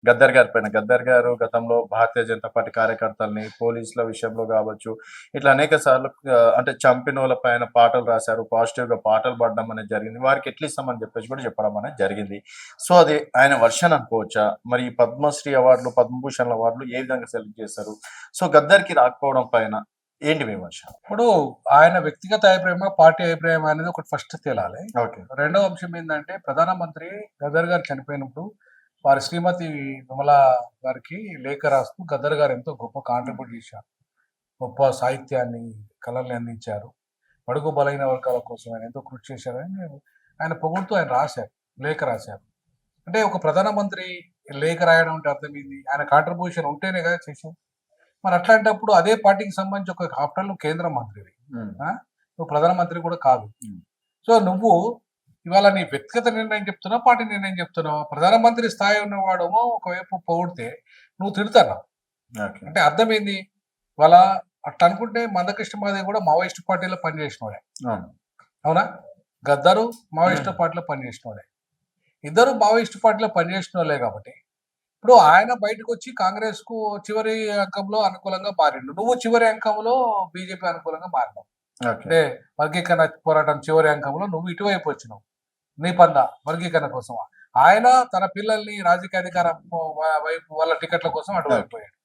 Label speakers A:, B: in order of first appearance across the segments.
A: గద్దర్ గారి పైన. గద్దర్ గారు గతంలో భారతీయ జనతా పార్టీ కార్యకర్తల్ని, పోలీసుల విషయంలో గావచ్చు, ఇట్లా అనేక సార్లు అంటే చంపినోళ్ళ పైన పాటలు రాశారు. పాజిటివ్‌గా పాటలు పాడడం అనేది జరిగింది. వారికి ఎట్లా ఇస్తామని చెప్పేసి కూడా చెప్పడం అనేది జరిగింది. సో, అది ఆయన వర్షన్ అనుకోవచ్చా? మరి ఈ పద్మశ్రీ అవార్డులు, పద్మభూషణ్ అవార్డులు ఏ విధంగా సెలెక్ట్ చేస్తారు? సో, గద్దర్‌కి రాకపోవడం పైన ఏంటి మీ విమర్శ?
B: ఇప్పుడు ఆయన వ్యక్తిగత అభిప్రాయమా, పార్టీ అభిప్రాయమా అనేది ఒకటి ఫస్ట్ తేలాలి.
A: ఓకే.
B: రెండవ అంశం ఏందంటే, ప్రధానమంత్రి గద్దర్ గారు చనిపోయినప్పుడు వారి శ్రీమతి విమల గారికి లేఖ రాస్తూ గద్దర్ గారు ఎంతో గొప్ప కాంట్రిబ్యూట్ చేశారు. గొప్ప సాహిత్యాన్ని, కళల్ని అందించారు. బడుగు బలైన వర్గాల కోసం ఆయన ఎంతో కృషి చేశారని ఆయన పొగుడుతూ ఆయన రాశారు. లేఖ రాశారు. అంటే ఒక ప్రధానమంత్రి లేఖ రాయడం అంటే అర్థం ఏంది? ఆయన కాంట్రిబ్యూషన్ ఉంటేనే కదా చేసేది. మరి అట్లాంటప్పుడు అదే పార్టీకి సంబంధించి ఒక ఆఫ్టర్ ఆల్ నువ్వు కేంద్ర మంత్రివి.
A: హ్మ్.
B: ఆ! నువ్వు ప్రధానమంత్రి కూడా కాదు.
A: హ్మ్.
B: సో, నువ్వు ఇవాళ నీ వ్యక్తిగత నిర్ణయం చెప్తున్నావా? పార్టీ నిర్ణయం చెప్తున్నావా? ప్రధానమంత్రి స్థాయి ఉన్నవాడేమో ఒకవైపు పొగిడితే నువ్వు తిడతన్నావు.
A: ఓకే.
B: అంటే అర్థం ఏంది? ఇవాళ అట్లా అనుకుంటే మందకృష్ణ మాదిగ కూడా మావోయిస్ట్ పార్టీలో పనిచేసినోడే.
A: అవును.
B: అవునా? గద్దరు మావోయిస్ట్ పార్టీలో పనిచేసినోడే. ఇద్దరు మావోయిస్ట్ పార్టీలో పనిచేసినోళ్ళే కాబట్టి ఇప్పుడు ఆయన బయటకొచ్చి కాంగ్రెస్‌కు చివరి అంకంలో అనుకూలంగా మారిండు. నువ్వు చివరి అంకంలో బీజేపీ అనుకూలంగా మారినావు.
A: ఓకే.
B: అంటే వర్గీకరణ పోరాటం చివరి అంకంలో నువ్వు ఇటువైపు వచ్చినావు. నీ పందా వర్గీకరణ కోసం. ఆయన తన పిల్లల్ని రాజకీయ అధికారం వైపు వాళ్ళ టికెట్ల కోసం అటువైపు పోయాడు.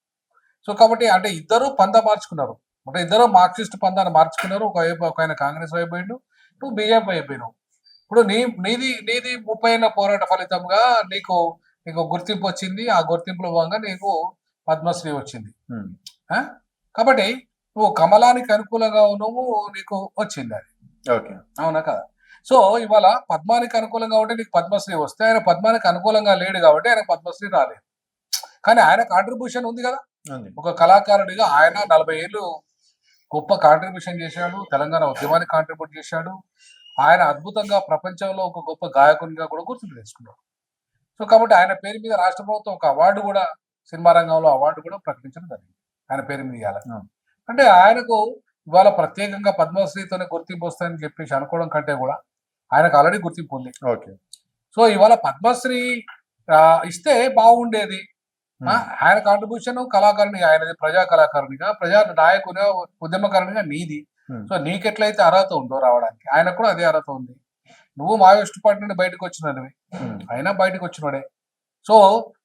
B: సో, కాబట్టి అంటే ఇద్దరు పందా మార్చుకున్నారు. అంటే ఇద్దరు మార్క్సిస్ట్ పందాన్ని మార్చుకున్నారు. ఒకవైపు ఒకాయన కాంగ్రెస్ వైపు పోయిండు. నువ్వు బీజేపీ వైపు పోయినావు. ఇప్పుడు నీది 30 ఏళ్ల పోరాట ఫలితంగా నీకు నీకు గుర్తింపు వచ్చింది. ఆ గుర్తింపులో భాగంగా నీకు పద్మశ్రీ వచ్చింది.
A: హ్మ్.
B: ఆ! కాబట్టి నువ్వు కమలానికి అనుకూలంగా నువ్వు నీకు వచ్చిందది.
A: ఓకే.
B: అవునా కదా? సో, ఇవాళ పద్మానికి అనుకూలంగా ఉంటే నీకు పద్మశ్రీ వస్తే, ఆయన పద్మానికి అనుకూలంగా లేడు కాబట్టి ఆయనకు పద్మశ్రీ రాలేదు. కానీ ఆయన కాంట్రిబ్యూషన్ ఉంది కదా!
A: ఉంది.
B: ఒక కళాకారుడిగా ఆయన 40 ఏళ్ళు గొప్ప కాంట్రిబ్యూషన్ చేశాడు. తెలంగాణ ఉద్యమానికి కాంట్రిబ్యూట్ చేశాడు. ఆయన అద్భుతంగా ప్రపంచంలో ఒక గొప్ప గాయకునిగా కూడా గుర్తింపు తెచ్చుకున్నాడు. సో, కాబట్టి ఆయన పేరు మీద రాష్ట్ర ప్రభుత్వం ఒక అవార్డు కూడా సినిమా రంగంలో అవార్డు కూడా ప్రకటించడం జరిగింది. ఆయన పేరు మీద ఇయ్యాలని.
A: అవును.
B: అంటే ఆయనకు ఇవాళ ప్రత్యేకంగా పద్మశ్రీతోనే గుర్తింపు వస్తుందని చెప్పేసి అనుకోవడం కంటే కూడా ఆయనకు ఆల్రెడీ గుర్తింపు ఉంది.
A: ఓకే.
B: సో, ఇవాళ పద్మశ్రీ ఇస్తే బాగుండేది.
A: హ్మ్.
B: ఆయన కాంట్రిబ్యూషన్ కళాకారునిగా, ఆయనది ప్రజా కళాకారునిగా, ప్రజా నాయకునిగా, ఉద్యమకారునిగా నీది.
A: హ్మ్.
B: సో, నీకెట్లయితే అర్హత ఉందో రావడానికి, ఆయనకు కూడా అదే అర్హత ఉంది. నువ్వు మావోయిస్ట్ పార్టీ నుండి బయటకు వచ్చినోడివి.
A: హ్మ్.
B: అయినా బయటకు వచ్చినోడే. సో,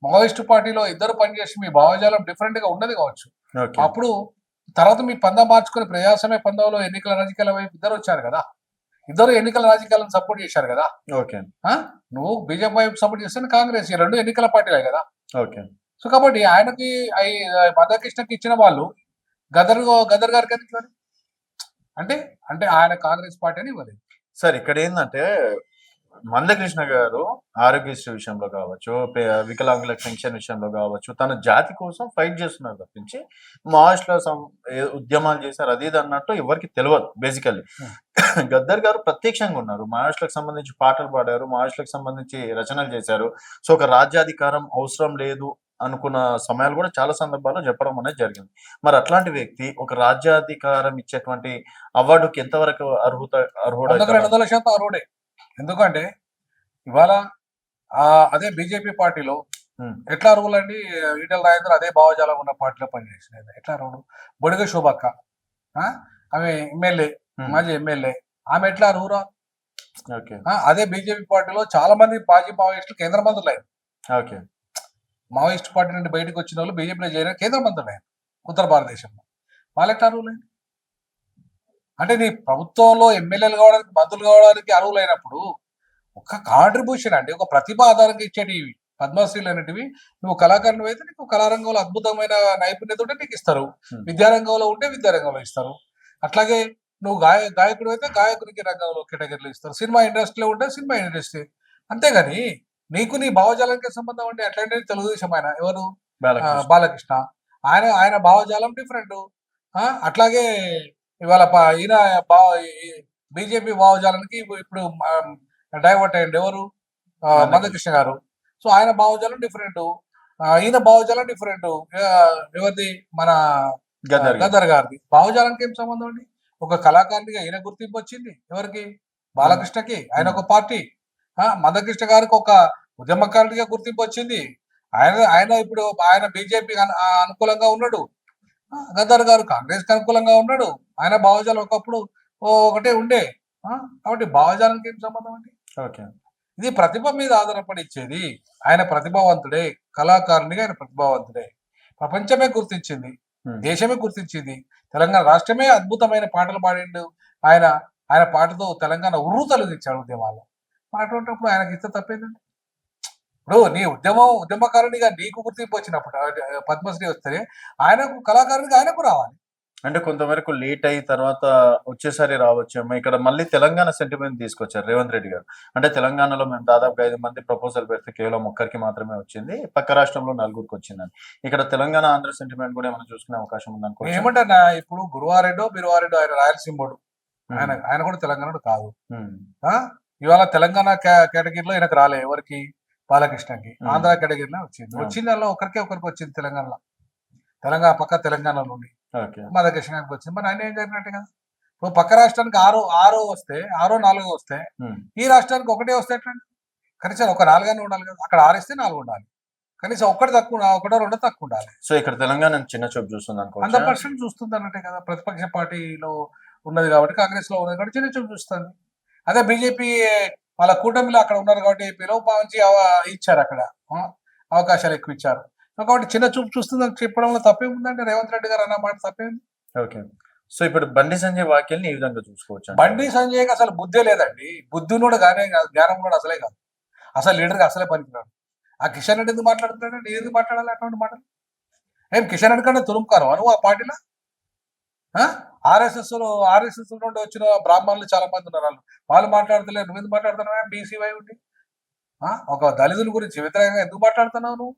B: మావోయిస్ట్ పార్టీలో ఇద్దరు పనిచేసి మీ భావజాలం డిఫరెంట్‌గా ఉన్నది కావచ్చు.
A: ఓకే.
B: అప్పుడు తర్వాత మీ పందా మార్చుకొని ప్రజాస్వామ్య పందంలో ఎన్నికల రాజకీయాల వైపు ఇద్దరు వచ్చారు కదా! ఇద్దరు ఎన్నికల రాజకీయాలను సపోర్ట్ చేశారు కదా!
A: ఓకే.
B: ఆ! నువ్వు బీజేపీ వైపు సపోర్ట్ చేస్తే కాంగ్రెస్ ఈ 2 ఎన్నికల పార్టీలే కదా!
A: ఓకే.
B: సో, కాబట్టి ఆయనకి మందకృష్ణకి ఇచ్చిన వాళ్ళు గదర్ గారికి ఎందుకు ఇవ్వలేదు? అంటే, అంటే ఆయన కాంగ్రెస్ పార్టీ అని ఇవ్వలేదు.
A: సార్ ఇక్కడేందంటే, మందకృష్ణ గారు ఆరోగ్యశ్రీ విషయంలో కావచ్చు, వికలాంగుల పెన్షన్ విషయంలో కావచ్చు, తన జాతి కోసం ఫైట్ చేస్తున్నారు తప్పించి, మావోయిస్ట్‌ల ఉద్యమాలు చేశారు అది ఇది అన్నట్టు ఎవరికీ తెలవదు బేసికల్లీ.
B: హ్మ్.
A: గద్దర్ గారు ప్రత్యక్షంగా ఉన్నారు. మావోయిస్ట్‌లకు సంబంధించి పాటలు పాడారు. మావోయిస్ట్‌లకు సంబంధించి రచనలు చేశారు. సో, ఒక రాజ్యాధికారం అవసరం లేదు అనుకున్న సమయాలు కూడా చాలా సందర్భాల్లో చెప్పడం అనేది జరిగింది. మరి అట్లాంటి వ్యక్తి ఒక రాజ్యాధికారం ఇచ్చేటువంటి అవార్డుకి ఎంతవరకు
B: వందకు
A: అర్హుడైతారు?
B: 200% అర్హుడే. ఎందుకంటే ఇవాళ అదే బీజేపీ పార్టీలో
A: హ్మ్.
B: ఎట్లా అర్హులండి? ఈటెల రాజేందర్ అదే భావజాలం ఉన్న పార్టీలో పనిచేసింది. ఎట్లా అర్హుడు? బొడిగె శోభక్క. ఆ! ఆమె ఎమ్మెల్యే,
A: హ్మ్.
B: మాజీ ఎమ్మెల్యే. ఆమె ఎట్లా అర్హురా?
A: ఓకే.
B: అదే బీజేపీ పార్టీలో చాలా మంది మాజీ మావోయిస్టులు కేంద్ర మంత్రులయ్యారు.
A: ఓకే.
B: మావోయిస్ట్ పార్టీ నుండి బయటకొచ్చినోళ్ళు బీజేపీలో చేరిన కేంద్ర మంత్రులయ్యారు. ఉత్తర భారతదేశంలో. వాళ్ళెట్లా అర్హులండి? అంటే నీ ప్రభుత్వంలో ఎమ్మెల్యేలు కావడానికి, మంత్రులు కావడానికి అర్హులైనప్పుడు ఒక కాంట్రిబ్యూషన్ అండి. ఒక ప్రతిభ ఆధారంగా ఇచ్చేటివి పద్మశ్రీలు అనేటివి. నువ్వు కళాకారునివైతే నీకు కళారంగంలో అద్భుతమైన నైపుణ్యత ఉంటే నీకిస్తారు.
A: హ్మ్.
B: విద్యారంగంలో ఉంటే విద్యారంగంలో ఇస్తారు. అట్లాగే నువ్వు గాయకుడివైతే గాయకునికి రంగంలో కేటగిరీలో ఇస్తారు. సినిమా ఇండస్ట్రీలో ఉంటే సినిమా ఇండస్ట్రీ. అంతేగాని నీకు నీ భావజాలానికి సంబంధం అంటే ఎట్లాంటిది తెలుగుదేశం ఆయన ఎవరు?
A: బాలకృష్ణ.
B: బాలకృష్ణ. ఆయన ఆయన భావజాలం డిఫరెంటు. అట్లాగే ఇవాళ ఈయన బా ఈ బీజేపీ భావజాలానికి ఇప్పుడు డైవర్ట్ అయ్యిండు ఎవరు? మందకృష్ణ గారు. సో, ఆయన భావజాలం డిఫరెంటు. ఈయన భావజాలం డిఫరెంటు. ఎవరిది? మన
A: గద్దర్ గారు.
B: గద్దర్ గారిది. భావజాలానికి ఏం సంబంధం అండి? ఒక కళాకారునిగా ఈయన గుర్తింపు వచ్చింది. ఎవరికి? బాలకృష్ణకి. ఆయన
A: హ్మ్.
B: ఒక పార్టీ. మందకృష్ణ గారికి ఒక ఉద్యమకారుడిగా గుర్తింపు వచ్చింది. ఆయన ఇప్పుడు ఆయన బీజేపీ అనుకూలంగా ఉన్నాడు. గద్దర్ గారు కాంగ్రెస్ కి అనుకూలంగా ఉన్నాడు. ఆయన భావజాలం ఒకప్పుడు ఒకటే ఉండే. కాబట్టి భావజాలానికి ఏం సంబంధం అండి?
A: ఓకే.
B: ఇది ప్రతిభ మీద ఆధారపడి ఇచ్చేది. ఆయన ప్రతిభావంతుడే, కళాకారునిగా ఆయన ప్రతిభావంతుడే. ప్రపంచమే గుర్తించింది, దేశమే గుర్తించింది. తెలంగాణ రాష్ట్రమే అద్భుతమైన పాటలు పాడిండు. ఆయన ఆయన పాటతో తెలంగాణ ఉర్రూతలూగించాడు ఉద్యమాల్లో. మరి అటువంటిప్పుడు ఆయనకి ఇస్తే తప్పేందండి? ఇప్పుడు నీ ఉద్యమకారునిగా నీకు గుర్తింపు వచ్చినప్పుడు పద్మశ్రీ వస్తే ఆయనకు కళాకారునిగా ఆయనకు రావాలి.
A: అంటే కొంతవరకు లేట్ అయ్యి తర్వాత వచ్చేసారి రావచ్చేమో. ఇక్కడ మళ్ళీ తెలంగాణ సెంటిమెంట్ తీసుకొచ్చారు రేవంత్ రెడ్డి గారు. అంటే తెలంగాణలో మేము దాదాపుగా 5 మంది ప్రపోజల్ పెడితే కేవలం ఒక్కరికి మాత్రమే వచ్చింది. పక్క రాష్ట్రంలో నలుగురికి వచ్చిందని. ఇక్కడ తెలంగాణ, ఆంధ్ర సెంటిమెంట్ కూడా ఏమైనా చూసుకునే అవకాశం ఉందనుకోవచ్చా?
B: ఏమంటారు ఇప్పుడు గురువారెడ్డో బిరువారెడ్డో ఆయన రాయలసీమోడు, ఆయన ఆయన కూడా తెలంగాణడు కాదు. ఇవాళ తెలంగాణ కేటగిరీలో ఈయనకు రాలే, ఎవరికి? బాలకృష్ణకి. ఆంధ్ర కేటగిరీలో వచ్చింది. వచ్చింది దానిలో ఒకరికి వచ్చింది తెలంగాణలో. పక్క తెలంగాణ నుండి బాలకృష్ణ గారికి వచ్చింది. మరి ఆయన ఏం జరిగినట్టే కదా. ఇప్పుడు పక్క రాష్ట్రానికి ఆరో వస్తే, 4 వస్తే, ఈ రాష్ట్రానికి ఒకటే వస్తే ఎట్లండి? కనీసం ఒక 4 ఉండాలి కదా. అక్కడ 6 ఇస్తే 4 ఉండాలి. కనీసం ఒకటో 2 తక్కువ ఉండాలి.
A: సో ఇక్కడ తెలంగాణ చిన్న చూపు చూస్తుంది అనుకో.
B: 100% చూస్తుంది అన్నట్టే కదా. ప్రతిపక్ష పార్టీలో ఉన్నది కాబట్టి, కాంగ్రెస్ లో ఉన్నది కాబట్టి చిన్న చూపు చూస్తుంది. అదే బీజేపీ వాళ్ళ కూటమిలో అక్కడ ఉన్నారు కాబట్టి ఏపీలో మంచి ఇచ్చారు, అక్కడ అవకాశాలు ఎక్కువ ఇచ్చారు. కాబట్టి చిన్న చూపు చూస్తుందని చెప్పడంలో తప్పేముందంటే రేవంత్ రెడ్డి గారు అన్న మాట తప్పేంది?
A: ఓకే. సో ఇప్పుడు బండి సంజయ్ వ్యాఖ్యల్ని ఈ విధంగా చూసుకోవచ్చు.
B: బండి సంజయ్కి అసలు బుద్ధే లేదండి. బుద్ధినోడు కానీ జ్ఞానం కూడా అసలే కాదు. అసలు లీడర్గా అసలే పనికిరాడు. ఆ కిషన్ రెడ్డి ఎందుకు మాట్లాడుతున్నాడు? నేను ఎందుకు మాట్లాడాలి అటువంటి మాటలు? ఏం కిషన్ రెడ్డి కంటే తురుముకాను నువ్వు ఆ పార్టీలో? ఆర్ఎస్ఎస్ నుండి వచ్చిన బ్రాహ్మణులు చాలా మంది ఉన్నారు. వాళ్ళు మాట్లాడతలేరు, నువ్వు ఎందుకు మాట్లాడుతున్నావు? బీసీవై ఉండి ఒక దళితుల గురించి వ్యతిరేకంగా ఎందుకు మాట్లాడుతున్నావు నువ్వు?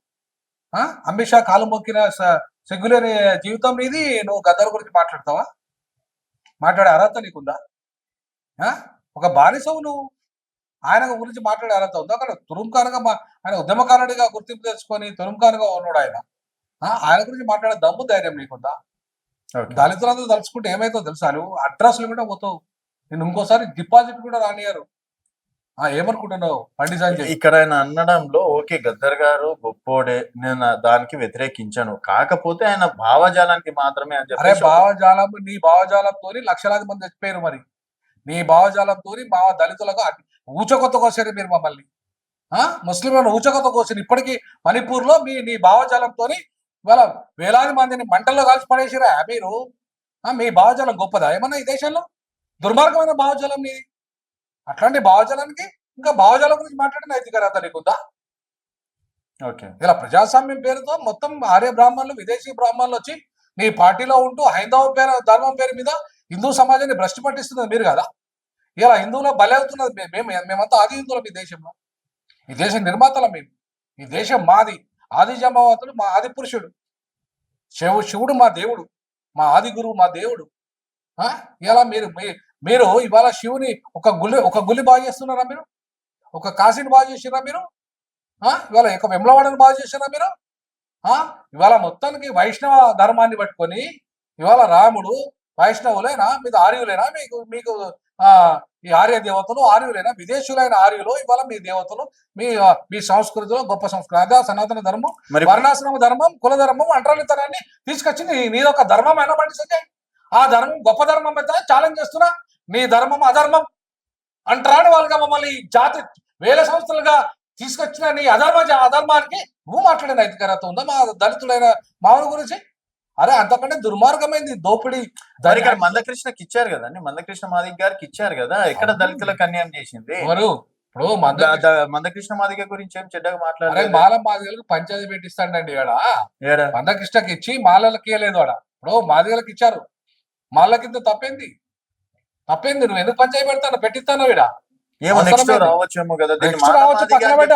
B: అమిత్ షా కాలు మొక్కిన సిగ్గులేని జీవితం నీది. నువ్వు గద్దర్ గురించి మాట్లాడతావా? మాట్లాడే అర్హత నీకుందా? ఒక బానిసవు నువ్వు. ఆయన గురించి మాట్లాడే అర్హత ఉందా? అక్కడ తురుంకానుగా ఆయన ఉద్యమకారుడిగా గుర్తింపు తెచ్చుకొని తురుంకానుగా ఉన్నాడు ఆయన. ఆయన గురించి మాట్లాడే దమ్ము ధైర్యం నీకుందా? దళితులందరూ తలుచుకుంటే ఏమైతో తెలుసా? నువ్వు అడ్రస్లు కూడా పోతావు. నేను ఇంకోసారి డిపాజిట్ కూడా రానియారు. ఏమనుకుంటున్నావు బండి సంజయ్?
A: ఇక్కడ ఆయన అనడంలో ఓకే, గద్దర్ గారు గొప్పోడే, నేను దానికి వ్యతిరేకించాను. కాకపోతే ఆయన భావజాలానికి మాత్రమే అని చెప్పి.
B: అరే భావజాలం, నీ భావజాలంతో లక్షలాది మంది చచ్చిపోయారు. మరి నీ భావజాలంతో మా దళితులకు ఊచకొత్త కోసారు మీరు మమ్మల్ని. ముస్లింలను ఊచకొత్త కోసారు. ఇప్పటికీ మణిపూర్ లో నీ భావజాలంతో ఇవాళ వేలాది మందిని మంటల్లో కాల్చి పడేసిరా మీరు. మీ భావజాలం గొప్పదా ఏమన్నా ఈ దేశంలో? దుర్మార్గమైన భావజాలం నీది. అట్లాంటి భావజాలానికి ఇంకా భావజాలం గురించి మాట్లాడిన నైతిక అర్హత నీకుందా?
A: ఓకే.
B: ఇలా ప్రజాస్వామ్యం పేరుతో మొత్తం ఆర్య బ్రాహ్మణులు, విదేశీ బ్రాహ్మణులు వచ్చి నీ పార్టీలో ఉంటూ హైందవ ధర్మం పేరు మీద హిందూ సమాజాన్ని భ్రష్టు పట్టిస్తున్నది మీరు కదా. ఇలా హిందువులో బలి అవుతున్నది మేమంతా ఆది హిందువులం. ఈ దేశంలో, ఈ దేశ నిర్మాతలం మేము. ఈ దేశం మాది. ఆది జంబవతుడు మా ఆది పురుషుడు. శివుడు మా దేవుడు, మా ఆది గురువు, మా దేవుడు. ఇలా మీరు ఇవాళ శివుని ఒక గుళ్ళు బాగు చేస్తున్నారా మీరు? ఒక కాశీని బాగు చేసిరా మీరు? ఇవాళ ఒక వెమ్లవాడని బాగు చేసిరా మీరు? ఇవాళ మొత్తానికి వైష్ణవ ధర్మాన్ని పట్టుకొని ఇవాళ రాముడు వైష్ణవులైనా, మీద ఆర్యులైనా, మీకు ఈ ఆర్య దేవతలు ఆర్యులైనా, విదేశీయులైన ఆర్యులు ఇవాళ మీ దేవతలు, మీ సంస్కృతిలో గొప్ప సంస్కృతి. అదే సనాతన ధర్మం, వర్ణాశ్రమ ధర్మం, కుల ధర్మం, అంటరానితనాన్ని తీసుకొచ్చింది నీదొక ధర్మం అయినా బండి సంజయ్. ఆ ధర్మం గొప్ప ధర్మం అయితే ఛాలెంజ్ చేస్తున్నా. నీ ధర్మం అధర్మం అంటరాని వాళ్ళుగా మమ్మల్ని జాతి వేల సంవత్సరాలుగా తీసుకొచ్చిన నీ అధర్మానికి నువ్వు మాట్లాడే నైతిక అర్హత ఉందా మా దళితుడైన మామూలు గురించి? అరే అంతకంటే దుర్మార్గమైంది దోపిడీ.
A: దానికి మందకృష్ణకి ఇచ్చారు కదండి, మందకృష్ణ మాదిగ గారికి ఇచ్చారు కదా. ఎక్కడ దళితులకు అన్యాయం చేసింది?
B: ఇప్పుడు
A: మందకృష్ణ మాదిగ గురించి ఏం చెడ్డగా మాట్లాడారు?
B: మాల మాదిగలకు పంచాయతీ పెట్టిస్తాడండి ఆడ. మందకృష్ణకి ఇచ్చి మాలలకి ఇవ్వలేదు ఆడ. ఇప్పుడు మాదిగలకు ఇచ్చారు, మాల కింద తప్పేంది? నువ్వు ఎందుకు పంచాయతీ పెడతాను పెట్టిస్తాను ఈడ?
A: రావచ్చేమో కదా.
B: రావచ్చు, పక్కన పెట్టు.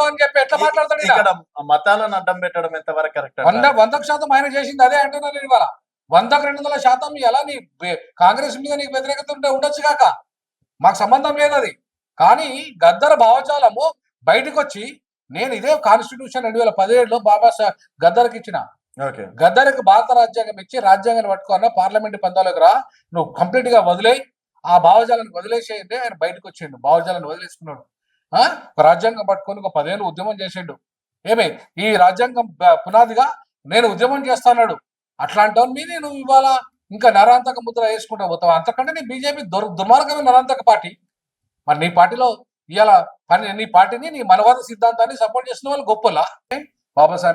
B: అని చెప్పి ఎట్లా మాట్లాడతాడు?
A: ఇక్కడ మతాలను అడ్డం పెట్టడం ఎంతవరకు కరెక్ట్?
B: 100% ఆయన చేసింది అదే అంటున్నా నేను. ఇవాళ 100-200% ఎలా నీ కాంగ్రెస్ మీద నీకు వ్యతిరేకత ఉంటే ఉండొచ్చు కాక, మాకు సంబంధం లేదు అది. కానీ గద్దర్ భావజాలము బయటకు వచ్చి, నేను ఇదే కాన్స్టిట్యూషన్ 2017లో బాబా గద్దర్కి ఇచ్చిన, గద్దర్కి భారత రాజ్యాంగం ఇచ్చి రాజ్యాంగాన్ని పట్టుకున్నా, పార్లమెంట్ పందాలకు రా, నువ్వు కంప్లీట్ గా వదిలేయి, ఆ భావజాలను వదిలేసేయండి. ఆయన బయటకు వచ్చిండు, భావజాలను వదిలేసుకున్నాడు. ఒక రాజ్యాంగం పట్టుకొని ఒక 10 ఏళ్ళు ఉద్యమం చేసిండు. ఏమి ఈ రాజ్యాంగం పునాదిగా నేను ఉద్యమం చేస్తాన్నాడు. అట్లాంటి మీద నువ్వు ఇవాళ ఇంకా నరాంతక ముద్ర వేసుకుంటా పోతావు. అంతకంటే నీ బీజేపీ దుర్మార్గమైన నరాంతక పార్టీ. మరి నీ పార్టీలో ఇవాళ నీ పార్టీని నీ మనవాద సిద్ధాంతాన్ని సపోర్ట్ చేసిన వాళ్ళు గొప్పలా బాబాసాహెబ్